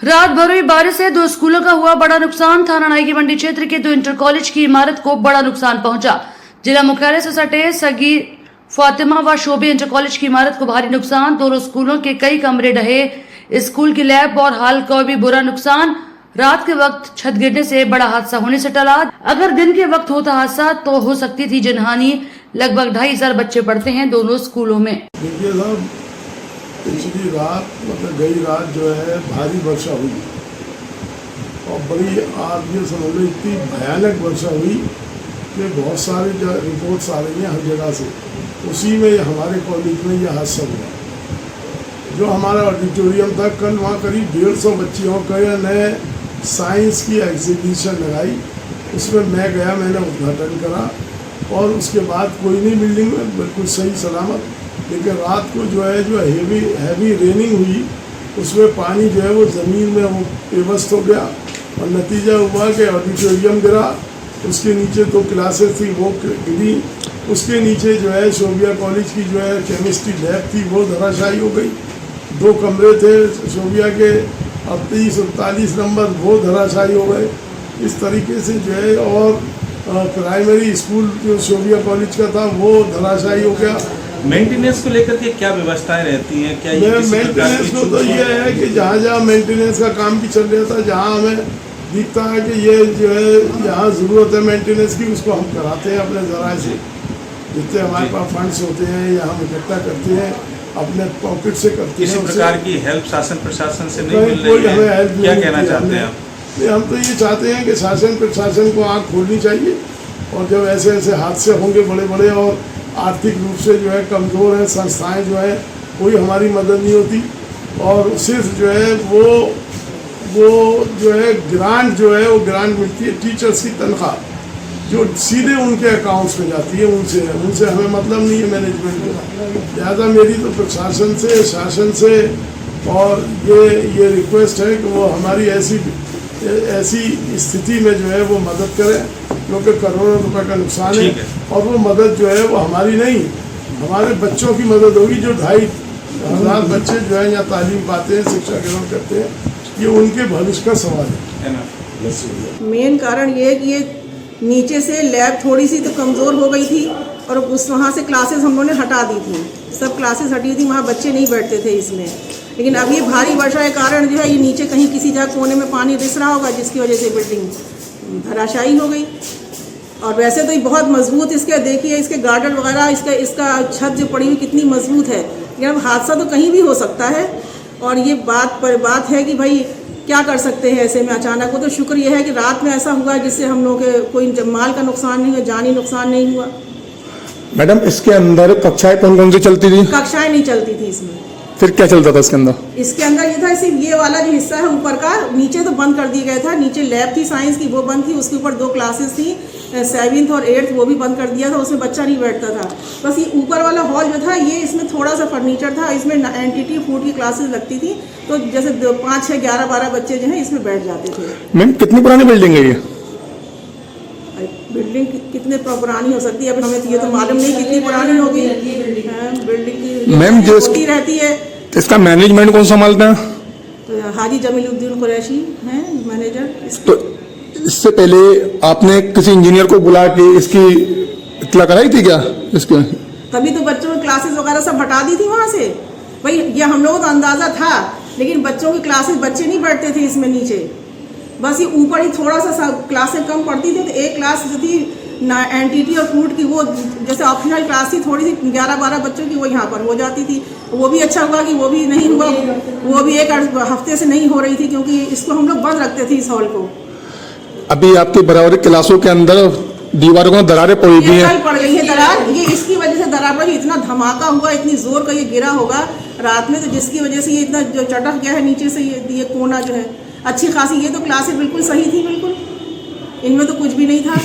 रात भर हुई बारिश से दो स्कूलों का हुआ बड़ा नुकसान। थाना नाई की मंडी क्षेत्र के दो इंटर कॉलेज की इमारत को बड़ा नुकसान पहुंचा। जिला मुख्यालय से सटे सगी फातिमा व शोभे इंटर कॉलेज की इमारत को भारी नुकसान। दोनों स्कूलों के कई कमरे ढहे, स्कूल की लैब और हॉल को भी बुरा नुकसान। रात के वक्त छत गिरने से बड़ा हादसा होने से टला। अगर दिन के वक्त होता हादसा तो हो सकती थी जनहानि। लगभग 2,500 बच्चे पढ़ते हैं दोनों स्कूलों में। देखिए साहब, पिछली रात मतलब गई रात जो है भारी वर्षा हुई और बड़ी आप ये समझ लो इतनी भयानक वर्षा हुई कि बहुत सारी रिपोर्ट्स आ रही हैं हर जगह से। उसी में हमारे कॉलेज में यह हादसा हुआ। जो हमारा ऑडिटोरियम था, कल वहाँ करीब 150 बच्चियों का नए साइंस की एग्जीबिशन लगाई। उसमें मैं गया, मैंने उद्घाटन करा और उसके बाद कोई नहीं, बिल्डिंग में बिल्कुल सही सलामत। लेकिन रात को जो है हैवी रेनिंग हुई, उसमें पानी जो है वो ज़मीन में वो बेबस हो गया और नतीजा हुआ कि ऑडिटोरियम गिरा। उसके नीचे 2 क्लासेस थी वो गिरी। उसके नीचे जो है शोभिया कॉलेज की जो है केमिस्ट्री लैब थी वो धराशायी हो गई। 2 कमरे थे शोभिया के 38-39 नंबर वो धराशायी हो गए। इस तरीके से जो है और प्राइमरी स्कूल जो शोभिया कॉलेज का था वो धराशायी हो गया। मेंटेनेंस को लेकर के क्या व्यवस्थाएं रहती हैं? क्या ये मेंटेनेंस को तो ये है कि जहाँ जहाँ मेंटेनेंस का काम भी चल रहा था, जहाँ हमें दिखता है कि ये जो है यहाँ ज़रूरत है मेंटेनेंस की, उसको हम कराते हैं अपने ज़राए से। जितने हमारे पास फंड्स होते हैं या हम इकट्ठा करते हैं अपने पॉकेट से करते हैं। किसी प्रकार की हेल्प शासन प्रशासन से नहीं मिल रही है? क्या कहना चाहते हैं आप? हम तो ये चाहते हैं कि शासन प्रशासन को आँख खोलनी चाहिए और जब ऐसे ऐसे हादसे होंगे बड़े बड़े और आर्थिक रूप से जो है कमज़ोर हैं संस्थाएं जो है, कोई हमारी मदद नहीं होती और सिर्फ जो है वो जो है ग्रांट जो है वो ग्रांट मिलती है टीचर्स की तनख्वाह जो सीधे उनके अकाउंट्स में जाती है। उनसे हमें मतलब नहीं है मैनेजमेंट का। लिहाजा मेरी तो प्रशासन से शासन से और ये रिक्वेस्ट है कि वो हमारी ऐसी स्थिति में जो है वो मदद करें, क्योंकि करोड़ों रुपए का नुकसान है और वो मदद जो है वो हमारी नहीं, हमारे बच्चों की मदद होगी। जो 2,500 बच्चे जो है यहाँ तालीम पाते हैं, शिक्षा ग्रहण करते हैं, ये उनके भविष्य का सवाल है। मेन कारण ये है कि ये नीचे से लैब थोड़ी सी तो कमज़ोर हो गई थी और वहाँ से क्लासेस हम लोगों ने हटा दी थी। सब क्लासेस हटी थी, वहाँ बच्चे नहीं बैठते थे इसमें। लेकिन अब ये भारी वर्षा के कारण जो है ये नीचे कहीं किसी जगह कोने में पानी रिस रहा होगा, जिसकी वजह से बिल्डिंग धराशायी हो गई। और वैसे तो ये बहुत मजबूत, इसके देखिए इसके गार्डर वगैरह, इसका छत जो पड़ी हुई कितनी मजबूत है। लेकिन अब हादसा तो कहीं भी हो सकता है और ये बात है कि भाई क्या कर सकते हैं ऐसे में अचानक। वो तो शुक्र यह है कि रात में ऐसा हुआ जिससे हम लोग के कोई माल का नुकसान नहीं हुआ, जानी नुकसान नहीं हुआ। मैडम, इसके अंदर कक्षाएं कौन कौन सी चलती थी? कक्षाएं नहीं चलती थी इसमें। फिर क्या चलता था इसके अंदर? इसके अंदर ये था, सिर्फ ये वाला जो हिस्सा है ऊपर का, नीचे तो बंद कर दिया गया था। नीचे लैब थी साइंस की, वो बंद थी। उसके ऊपर 2 क्लासेस थी, 7th और 8th, वो भी बंद कर दिया था। उसमें बच्चा नहीं बैठता था। बस ये ऊपर वाला हॉल जो था ये इसमें थोड़ा सा फर्नीचर था। इसमें एनटीटी फूड की क्लासेस लगती थी, तो जैसे 5, 6, 11, 12 बच्चे जो है इसमें बैठ जाते थे। मैम, कितनी पुरानी बिल्डिंग है ये? बिल्डिंग कितने पुरानी हो सकती है, अब हमें ये तो मालूम नहीं कितनी पुरानी होगी। बिल्डिंग मैम जो होती रहती है। इसका मैनेजमेंट कौन संभालता है? तो हाजी जमीलुद्दीन कुरैशी हैं मैनेजर। तो इससे पहले आपने किसी इंजीनियर को बुला के इसकी इत्तला कराई थी क्या इसके? तभी तो बच्चों की क्लासेस वगैरह सब हटा दी थी वहाँ से। भाई ये हम लोगों को तो अंदाज़ा था, लेकिन बच्चों की क्लासेस बच्चे नहीं बैठते थे इसमें नीचे। बस ये ऊपर ही थोड़ा सा क्लासें कम पढ़ती थी। तो एक क्लास जो थी एनटीटी और फूड की, वो जैसे ऑप्शनल क्लास थी थोड़ी सी 11-12 बच्चों की, वो यहाँ पर हो जाती थी। वो भी अच्छा हुआ कि वो भी नहीं हुआ, वो भी 1 हफ्ते से नहीं हो रही थी, क्योंकि इसको हम लोग बंद रखते थे इस हॉल को। अभी आपके बराबर क्लासों के अंदर दीवारों में दरारें पड़ी हुई हैं। पड़ गई है दरार, ये इसकी वजह से दरार पड़ी। इतना धमाका हुआ, इतनी जोर का ये गिरा होगा रात में, तो जिसकी वजह से ये इतना जो चटक गया है नीचे से ये कोना जो है अच्छी खासी। ये तो क्लासें बिल्कुल सही थी, बिल्कुल इनमें तो कुछ भी नहीं था।